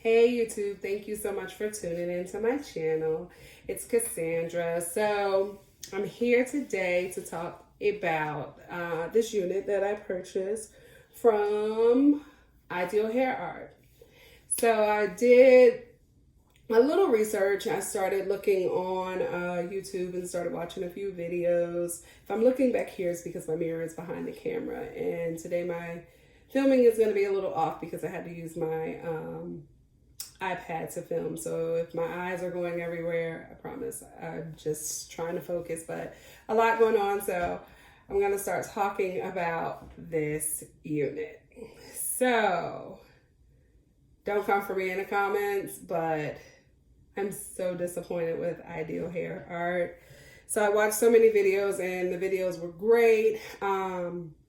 Hey YouTube, thank you so much for tuning into my channel. It's Cassandra. So I'm here today to talk about this unit that I purchased from Ideal Hair Art. So I did a little research. I started looking on YouTube and started watching a few videos. If I'm looking back here, it's because my mirror is behind the camera. And today my filming is going to be a little off because I had to use my iPad to film. So if my eyes are going everywhere, I promise I'm just trying to focus, but a lot going on. So I'm going to start talking about this unit. So don't come for me in the comments, but I'm so disappointed with Ideal Hair Art. So I watched so many videos and the videos were great.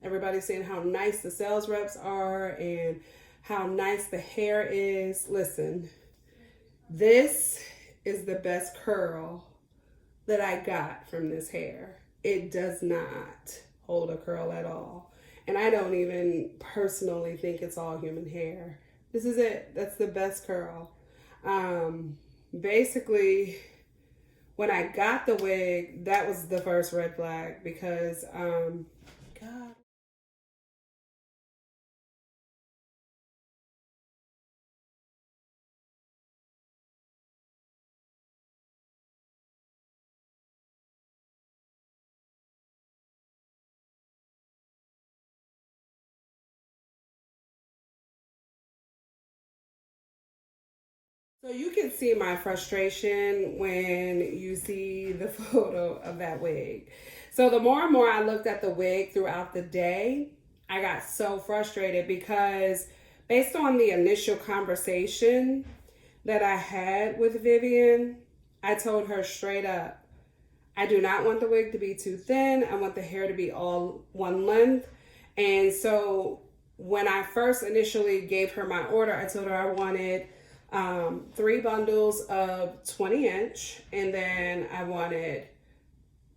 Everybody's saying how nice the sales reps are and how nice the hair is. Listen, this is the best curl that I got from this hair. It does not hold a curl at all. And I don't even personally think it's all human hair. This is it. That's the best curl. Basically, when I got the wig, that was the first red flag because, God. So you can see my frustration when you see the photo of that wig. So the more and more I looked at the wig throughout the day, I got so frustrated because based on the initial conversation that I had with Vivian, I told her straight up, I do not want the wig to be too thin. I want the hair to be all one length. And so when I first initially gave her my order, I told her I wanted 3 bundles of 20 inch, and then I wanted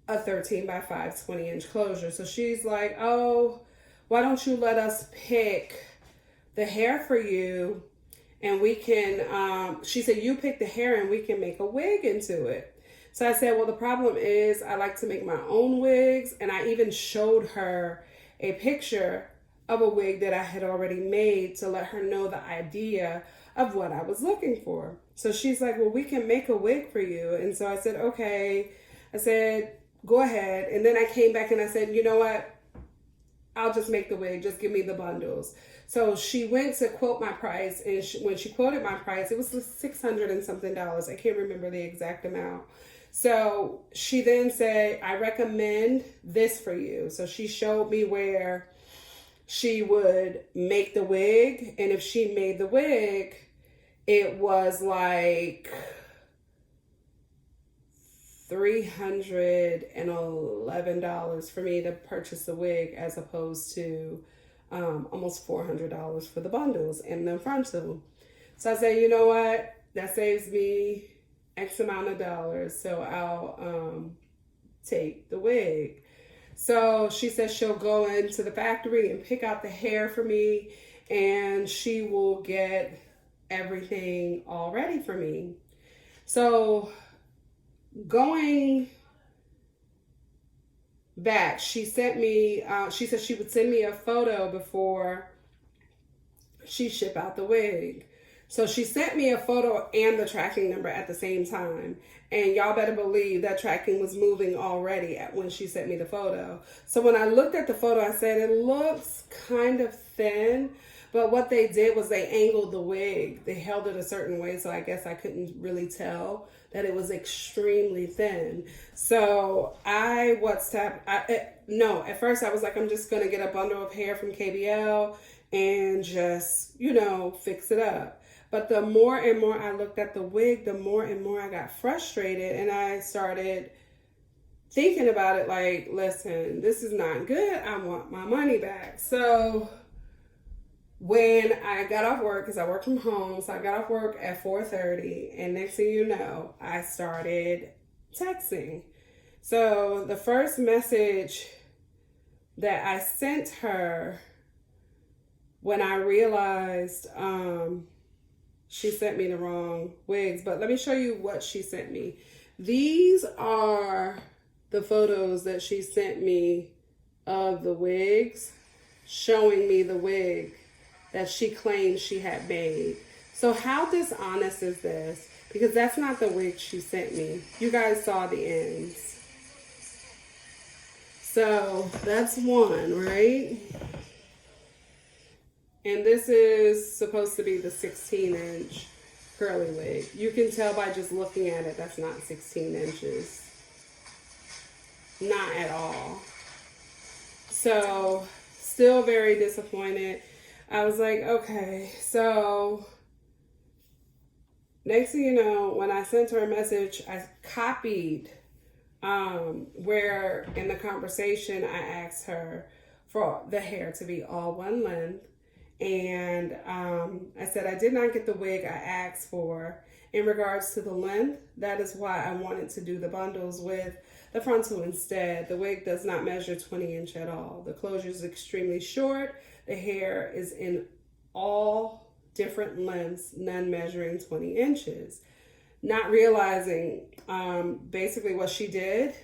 a 13 by 5 20 inch closure. So she's like, oh, why don't you let us pick the hair for you and we can, she said, you pick the hair and we can make a wig into it. So I said, well, the problem is I like to make my own wigs. And I even showed her a picture of a wig that I had already made to let her know the idea of what I was looking for. So she's like, well, we can make a wig for you. And so I said, okay. I said, go ahead. And then I came back and I said, you know what? I'll just make the wig. Just give me the bundles. So she went to quote my price. And when she quoted my price, it was $600 and something. I can't remember the exact amount. So she then said, I recommend this for you. So she showed me where she would make the wig. And if she made the wig, it was like $311 for me to purchase the wig as opposed to almost $400 for the bundles and the frontal. So I said, you know what? That saves me X amount of dollars. So I'll take the wig. So she says she'll go into the factory and pick out the hair for me and she will get everything all ready for me. So going back, she sent me, she said she would send me a photo before she ship out the wig. So she sent me a photo and the tracking number at the same time. And y'all better believe that tracking was moving already when she sent me the photo. So when I looked at the photo, I said, it looks kind of thin. But what they did was they angled the wig. They held it a certain way. So I guess I couldn't really tell that it was extremely thin. So at first I was like, I'm just going to get a bundle of hair from KBL and just, fix it up. But the more and more I looked at the wig, the more and more I got frustrated and I started thinking about it like, listen, this is not good. I want my money back. So when I got off work, because I work from home, so I got off work at 4:30, and next thing you know, I started texting. So the first message that I sent her when I realized she sent me the wrong wigs, but let me show you what she sent me. These are the photos that she sent me of the wigs, showing me the wig that she claimed she had made. So how dishonest is this? Because that's not the wig she sent me. You guys saw the ends. So that's one, right? And this is supposed to be the 16-inch curly wig. You can tell by just looking at it, that's not 16 inches. Not at all. So, still very disappointed. I was like, okay, so next thing you know, when I sent her a message, I copied where in the conversation I asked her for the hair to be all one length. And I said I did not get the wig I asked for in regards to the length. That is why I wanted to do the bundles with the frontal instead. The wig does not measure 20 inch at all. The closure is extremely short. The hair is in all different lengths, none measuring 20 inches. Not realizing basically what she did.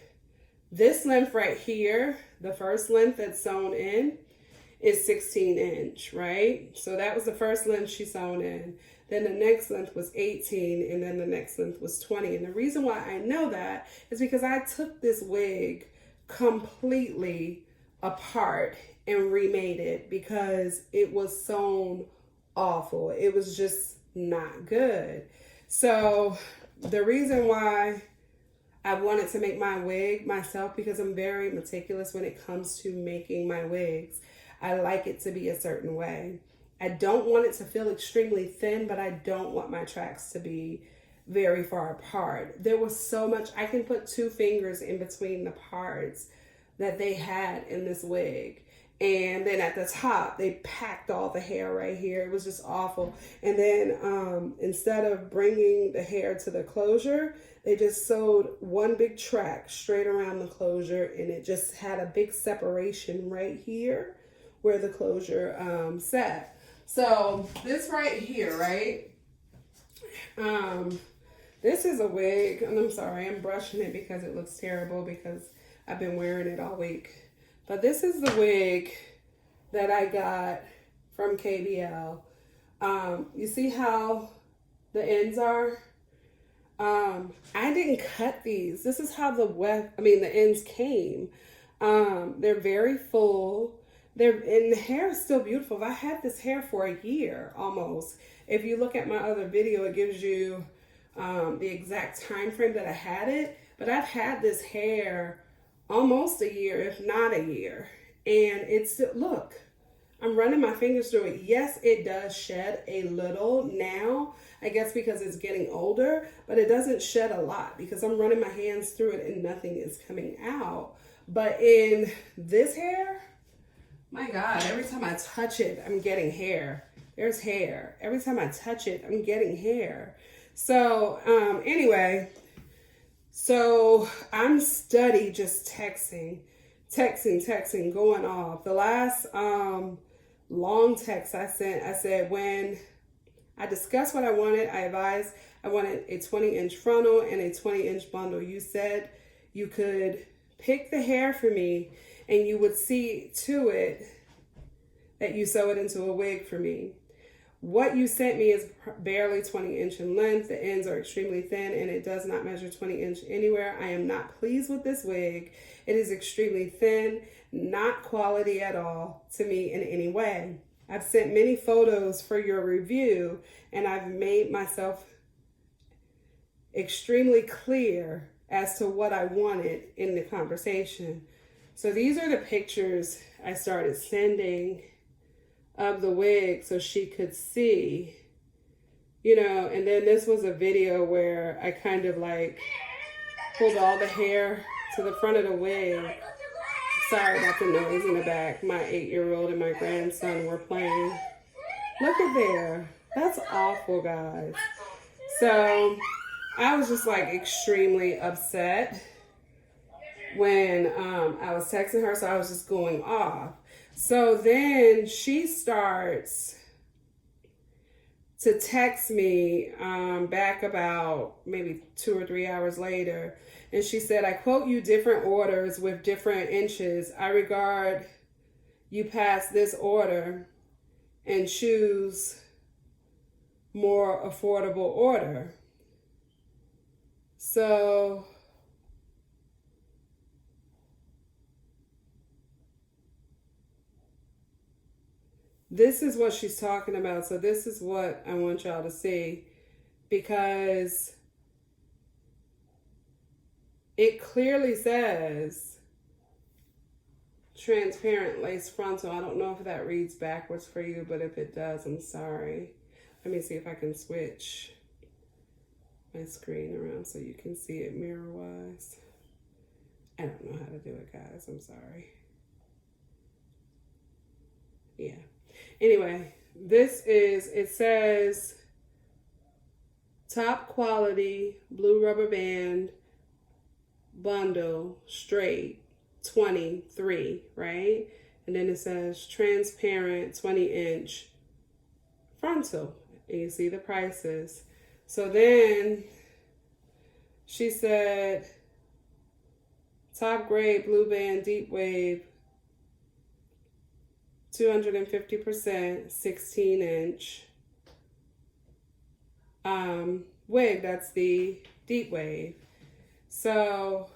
This length right here, the first length that's sewn in, is 16 inch, right? So that was the first length she sewn in. Then the next length was 18, and then the next length was 20. And the reason why I know that is because I took this wig completely apart and remade it because it was sewn awful. It was just not good. So the reason why I wanted to make my wig myself, because I'm very meticulous when it comes to making my wigs. I like it to be a certain way. I don't want it to feel extremely thin, but I don't want my tracks to be very far apart. There was so much, I can put 2 fingers in between the parts that they had in this wig. And then at the top, they packed all the hair right here. It was just awful. And then instead of bringing the hair to the closure, they just sewed one big track straight around the closure, and it just had a big separation right here where the closure sat. So this right here, right? This is a wig, and I'm sorry, I'm brushing it because it looks terrible because I've been wearing it all week. But this is the wig that I got from KBL. You see how the ends are? I didn't cut these. This is how the ends came. They're very full. And the hair is still beautiful. I had this hair for a year almost. If you look at my other video, it gives you the exact time frame that I had it. But I've had this hair almost a year, if not a year. And it's still, look, I'm running my fingers through it. Yes, it does shed a little now, I guess because it's getting older, but it doesn't shed a lot because I'm running my hands through it and nothing is coming out. But in this hair, my God, every time I touch it, I'm getting hair. There's hair. Every time I touch it, I'm getting hair. So anyway, so I'm steady just texting, going off. The last long text I sent, I said, when I discussed what I wanted, I advised I wanted a 20-inch frontal and a 20-inch bundle. You said you could pick the hair for me and you would see to it that you sew it into a wig for me. What you sent me is barely 20 inch in length. The ends are extremely thin and it does not measure 20 inch anywhere. I am not pleased with this wig. It is extremely thin, not quality at all to me in any way. I've sent many photos for your review and I've made myself extremely clear as to what I wanted in the conversation. So these are the pictures I started sending of the wig so she could see, you know, and then this was a video where I kind of like pulled all the hair to the front of the wig. Sorry about the noise in the back. My 8-year-old and my grandson were playing. Look at there. That's awful, guys. So I was just like extremely upset when I was texting her, so I was just going off. So then she starts to text me back about maybe 2 or 3 hours later. And she said, I quote you different orders with different inches. I regard you pass this order and choose more affordable order. So this is what she's talking about. So this is what I want y'all to see, because it clearly says transparent lace frontal. I don't know if that reads backwards for you, but if it does, I'm sorry. Let me see if I can switch my screen around so you can see it mirror wise. I don't know how to do it, guys. I'm sorry. Yeah. Anyway, it says top quality blue rubber band bundle straight 23, right? And then it says transparent 20-inch frontal. And you see the prices. So then she said top grade blue band deep wave 250% 16-inch wig. That's the deep wave. So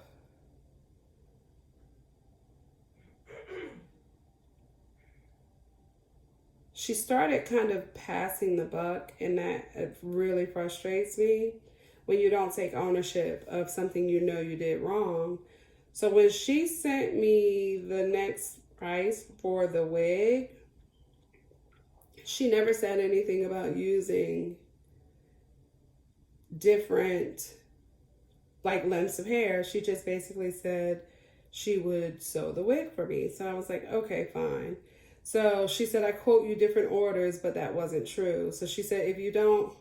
she started kind of passing the buck, and that it really frustrates me when you don't take ownership of something you know you did wrong. So when she sent me the next price for the wig, she never said anything about using different like lengths of hair. She just basically said she would sew the wig for me. So I was like, okay, fine. So she said, I quote you different orders, but that wasn't true. So she said, if you don't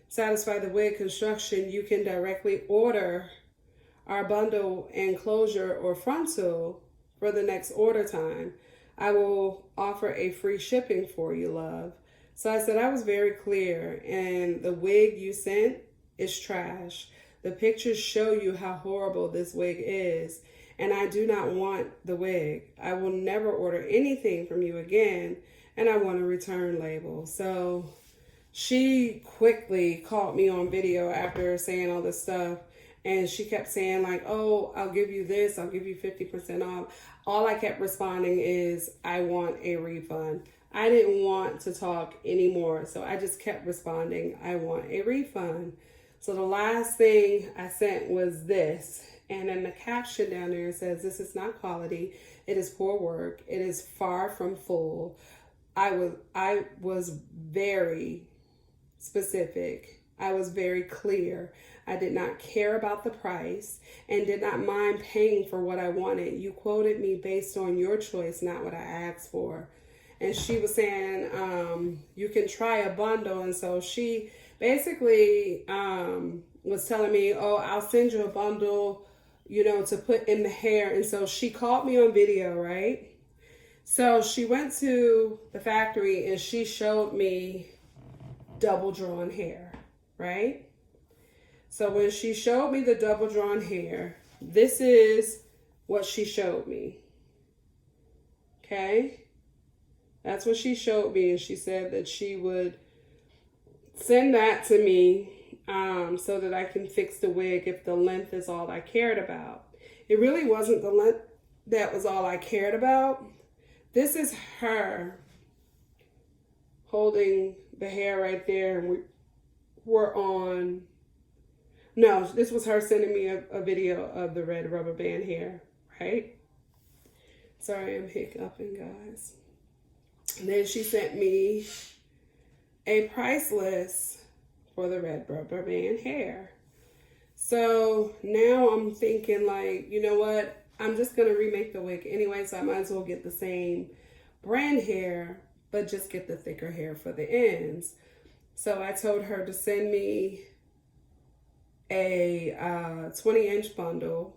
satisfy the wig construction, you can directly order our bundle enclosure or frontal for the next order time. I will offer a free shipping for you, love. So I said, I was very clear, and the wig you sent is trash. The pictures show you how horrible this wig is, and I do not want the wig. I will never order anything from you again, and I want a return label. So she quickly caught me on video after saying all this stuff, and she kept saying like, oh, I'll give you this, I'll give you 50% off. All I kept responding is, I want a refund. I didn't want to talk anymore, so I just kept responding, I want a refund. So the last thing I sent was this, and then the caption down there says, this is not quality, it is poor work, it is far from full. I was very specific. I was very clear. I did not care about the price and did not mind paying for what I wanted. You quoted me based on your choice, not what I asked for. And she was saying, you can try a bundle. And so she basically was telling me, oh, I'll send you a bundle, you know, to put in the hair. And so she caught me on video, right? So she went to the factory and she showed me double drawn hair, right? So when she showed me the double drawn hair, this is what she showed me. Okay? That's what she showed me, and she said that she would send that to me so that I can fix the wig if the length is all I cared about. It really wasn't the length that was all I cared about. This is her holding the hair right there, and we're on... No, this was her sending me a video of the red rubber band hair, right? Sorry, I'm hiccuping, guys. And then she sent me a price list for the red rubber band hair. So now I'm thinking like, you know what? I'm just going to remake the wig anyway, so I might as well get the same brand hair, but just get the thicker hair for the ends. So I told her to send me a 20-inch bundle,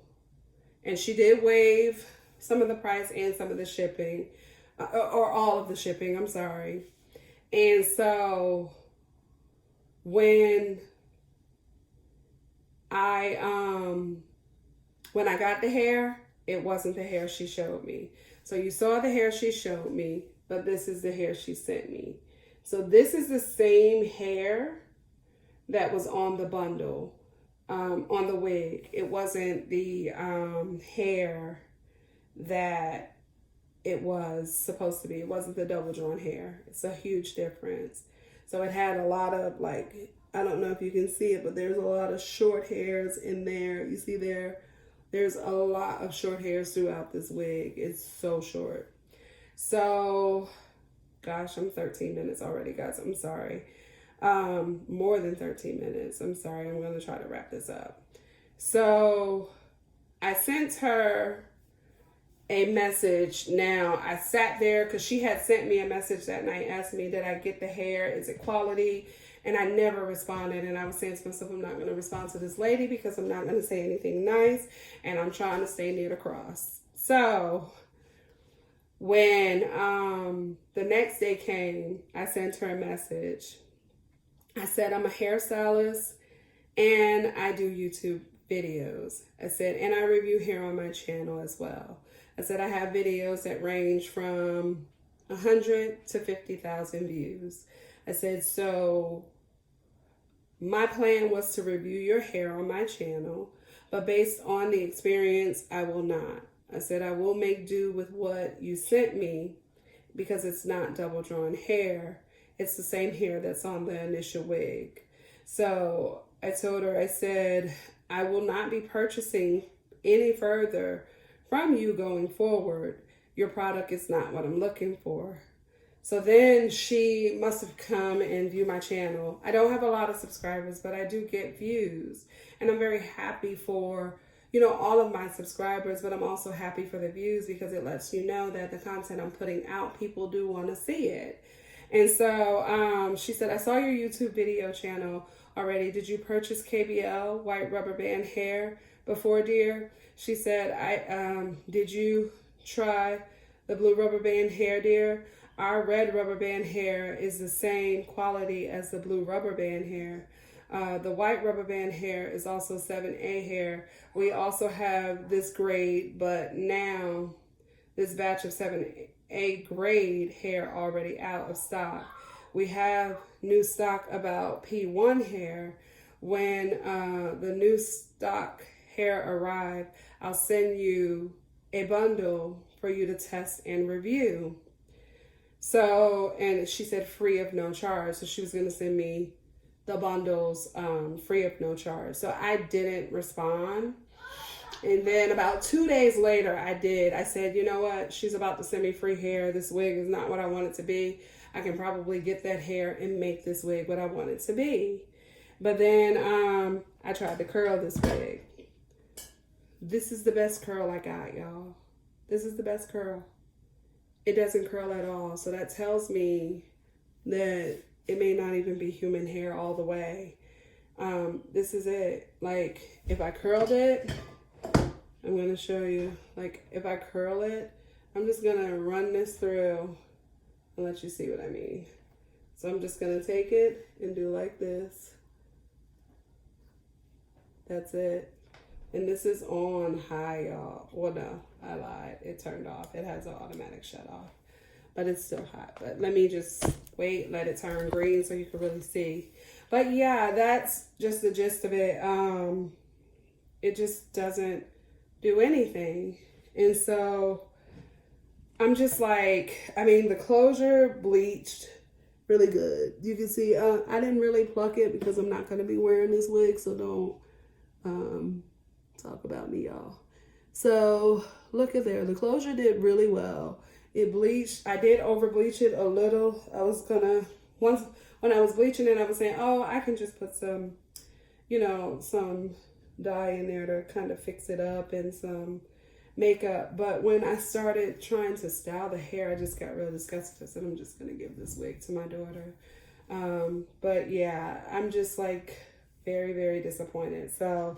and she did waive some of the price and some of the shipping, or all of the shipping, I'm sorry. And so when I when I got the hair, it wasn't the hair she showed me. So you saw the hair she showed me, but this is the hair she sent me. So this is the same hair that was on the bundle, on the wig. It wasn't the hair that it was supposed to be. It wasn't the double drawn hair. It's a huge difference. So it had a lot of, like, I don't know if you can see it, but there's a lot of short hairs in there. You see there's a lot of short hairs throughout this wig. It's so short. So, gosh, I'm 13 minutes already, guys. I'm sorry. More than 13 minutes. I'm sorry. I'm going to try to wrap this up. So I sent her a message. Now I sat there because she had sent me a message that night, asked me, did I get the hair? Is it quality? And I never responded. And I was saying to myself, I'm not going to respond to this lady because I'm not going to say anything nice. And I'm trying to stay near the cross. So when the next day came, I sent her a message. I said, I'm a hairstylist and I do YouTube videos. I said, and I review hair on my channel as well. I said, I have videos that range from 100 to 50,000 views. I said, so my plan was to review your hair on my channel, but based on the experience, I will not. I said, I will make do with what you sent me because it's not double drawn hair. It's the same hair that's on the initial wig. So I told her, I said, I will not be purchasing any further from you going forward. Your product is not what I'm looking for. So then she must have come and viewed my channel. I don't have a lot of subscribers, but I do get views. And I'm very happy for, all of my subscribers, but I'm also happy for the views because it lets you know that the content I'm putting out, people do want to see it. And so she said, I saw your YouTube video channel already. Did you purchase KBL white rubber band hair before, dear? She said, did you try the blue rubber band hair, dear? Our red rubber band hair is the same quality as the blue rubber band hair. The white rubber band hair is also 7A hair. We also have this grade, but now this batch of 7A grade hair already out of stock. We have new stock about P1 hair. When the new stock hair arrive, I'll send you a bundle for you to test and review. So, and she said free of no charge. So she was going to send me the bundles free of no charge. So I didn't respond. And then about 2 days later, I did. I said, you know what? She's about to send me free hair. This wig is not what I want it to be. I can probably get that hair and make this wig what I want it to be. But then I tried to curl this wig. This is the best curl I got, y'all. This is the best curl. It doesn't curl at all. So that tells me that it may not even be human hair all the way. This is it. Like, if I curled it, I'm going to show you. Like, if I curl it, I'm just going to run this through and let you see what I mean. So I'm just going to take it and do like this. That's it. And this is on high, y'all. Well, no, I lied. It turned off. It has an automatic shut off. But it's still hot. But let me just wait, let it turn green so you can really see. But yeah, that's just the gist of it. It just doesn't do anything. And so I'm just like, I mean, the closure bleached really good. You can see, I didn't really pluck it because I'm not going to be wearing this wig. So don't talk about me, y'all. So look at there. The closure did really well. It bleached. I did over bleach it a little. I was gonna, once when I was bleaching it, I was saying, oh, I can just put some, some dye in there to kind of fix it up and some makeup. But when I started trying to style the hair, I just got real disgusted. I said, I'm just gonna give this wig to my daughter. But yeah, I'm just like very, very disappointed. So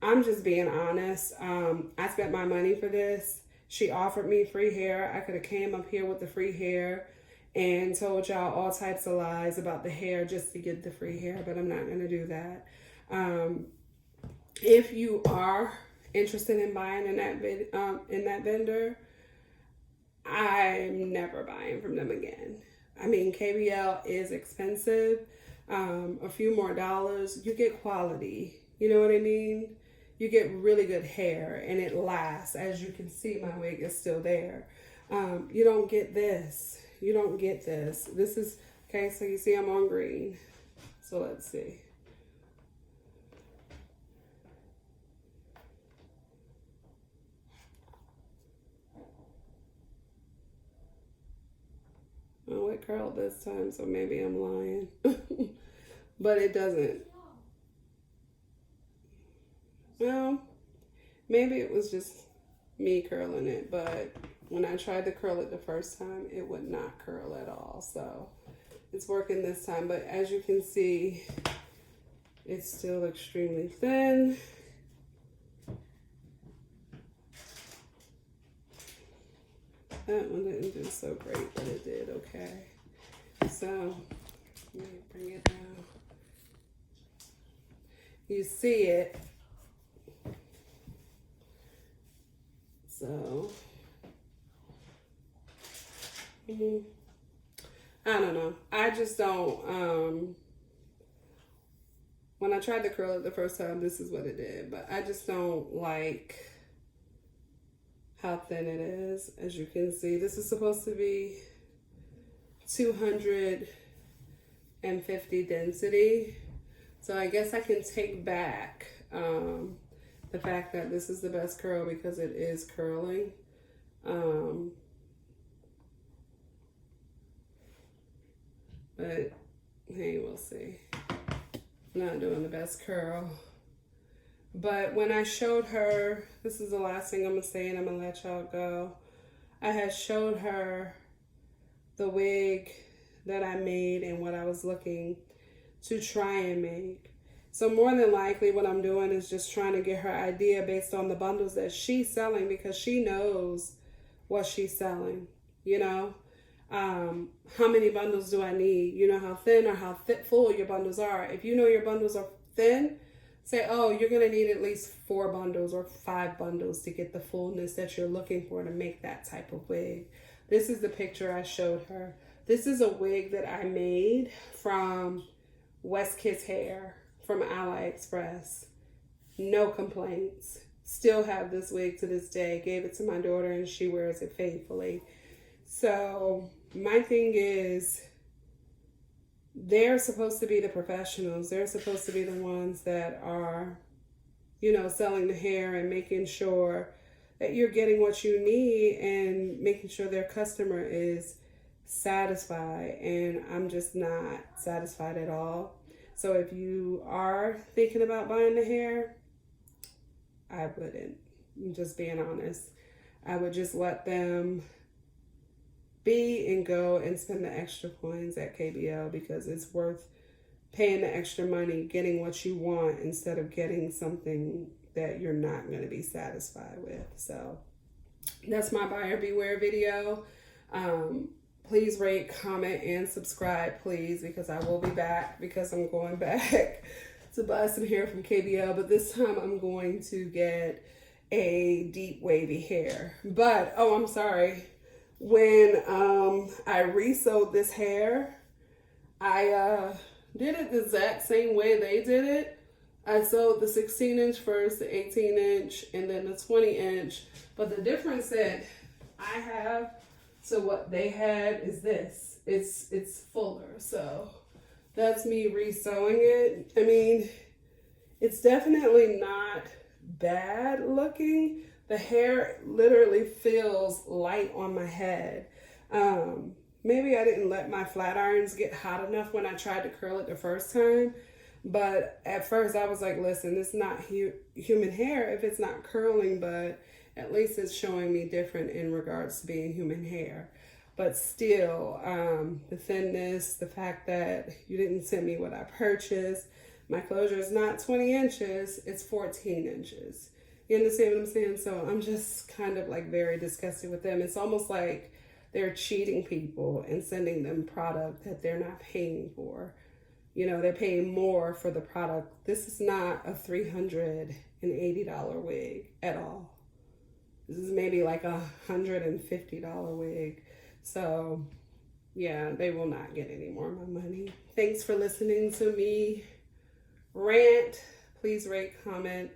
I'm just being honest. I spent my money for this. She offered me free hair. I could have came up here with the free hair and told y'all all types of lies about the hair just to get the free hair, but I'm not going to do that. If you are interested in buying in that vendor, I'm never buying from them again. I mean, KBL is expensive. A few more dollars, you get quality. You know what I mean? You get really good hair and it lasts. As you can see, my wig is still there. You don't get this. You don't get this. This is, okay, so you see I'm on green. So let's see. Oh, it curled this time, so maybe I'm lying. But it doesn't. Well, maybe it was just me curling it, but when I tried to curl it the first time, it would not curl at all. So it's working this time, but as you can see, it's still extremely thin. That one didn't do so great, but it did okay. So let me bring it down. You see it. So I don't know. I just don't. When I tried to curl it the first time, this is what it did. But I just don't like how thin it is. As you can see, this is supposed to be 250 density. So I guess I can take back the fact that this is the best curl because it is curling. But hey, we'll see. I'm not doing the best curl. But when I showed her, this is the last thing I'm gonna say and I'm gonna let y'all go. I had showed her the wig that I made and what I was looking to try and make. So more than likely what I'm doing is just trying to get her idea based on the bundles that she's selling because she knows what she's selling, you know? How many bundles do I need? You know how thin or how full your bundles are. If you know your bundles are thin, say, oh, you're going to need at least 4 bundles or 5 bundles to get the fullness that you're looking for to make that type of wig. This is the picture I showed her. This is a wig that I made from West Kids Hair from AliExpress. No complaints. Still have this wig to this day. Gave it to my daughter and she wears it faithfully. So my thing is, they're supposed to be the professionals. They're supposed to be the ones that are, you know, selling the hair and making sure that you're getting what you need and making sure their customer is satisfied. And I'm just not satisfied at all. So if you are thinking about buying the hair, I wouldn't. I'm just being honest. I would just let them be and go and spend the extra coins at KBL because it's worth paying the extra money, getting what you want instead of getting something that you're not going to be satisfied with. So that's my buyer beware video. Please rate, comment, and subscribe, please, because I will be back because I'm going back to buy some hair from KBL, but this time I'm going to get a deep wavy hair. But, oh, I'm sorry. When I re-sewed this hair, I did it the exact same way they did it. I sewed the 16-inch first, the 18-inch, and then the 20-inch. But the difference that I have to what they had is this. It's fuller. So that's me re-sewing it. I mean, it's definitely not bad looking. The hair literally feels light on my head. Maybe I didn't let my flat irons get hot enough when I tried to curl it the first time. But at first I was like, listen, this is not human hair if it's not curling, but at least it's showing me different in regards to being human hair. But still, the thinness, the fact that you didn't send me what I purchased. My closure is not 20 inches, it's 14 inches. You understand what I'm saying? So I'm just kind of like very disgusted with them. It's almost like they're cheating people and sending them product that they're not paying for. You know, they're paying more for the product. This is not a $380 wig at all. This is maybe like $150 wig. So yeah, they will not get any more of my money. Thanks for listening to me rant. Please rate, comment,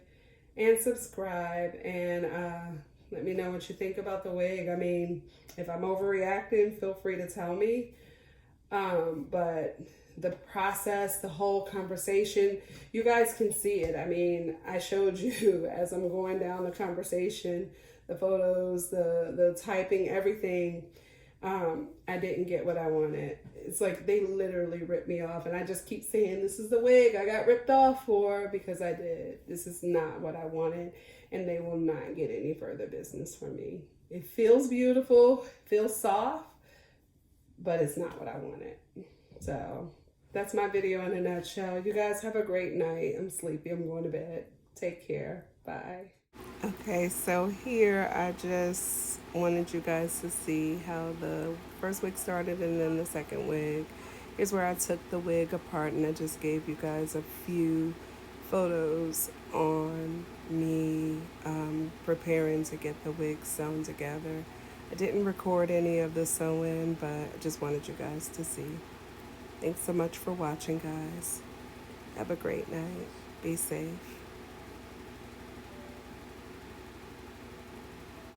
and subscribe. And let me know what you think about the wig. I mean, if I'm overreacting, feel free to tell me. But the process, the whole conversation, you guys can see it. I mean, I showed you as I'm going down the conversation, the photos, the typing, everything. I didn't get what I wanted. It's like they literally ripped me off, and I just keep saying, this is the wig I got ripped off for, because I did. This is not what I wanted, and they will not get any further business from me. It feels beautiful, feels soft, but it's not what I wanted. So that's my video in a nutshell. You guys have a great night. I'm sleepy. I'm going to bed. Take care. Bye. Okay, so here I just wanted you guys to see how the first wig started and then the second wig. Here's where I took the wig apart, and I just gave you guys a few photos on me preparing to get the wig sewn together. I didn't record any of the sewing, but I just wanted you guys to see. Thanks so much for watching, guys. Have a great night. Be safe.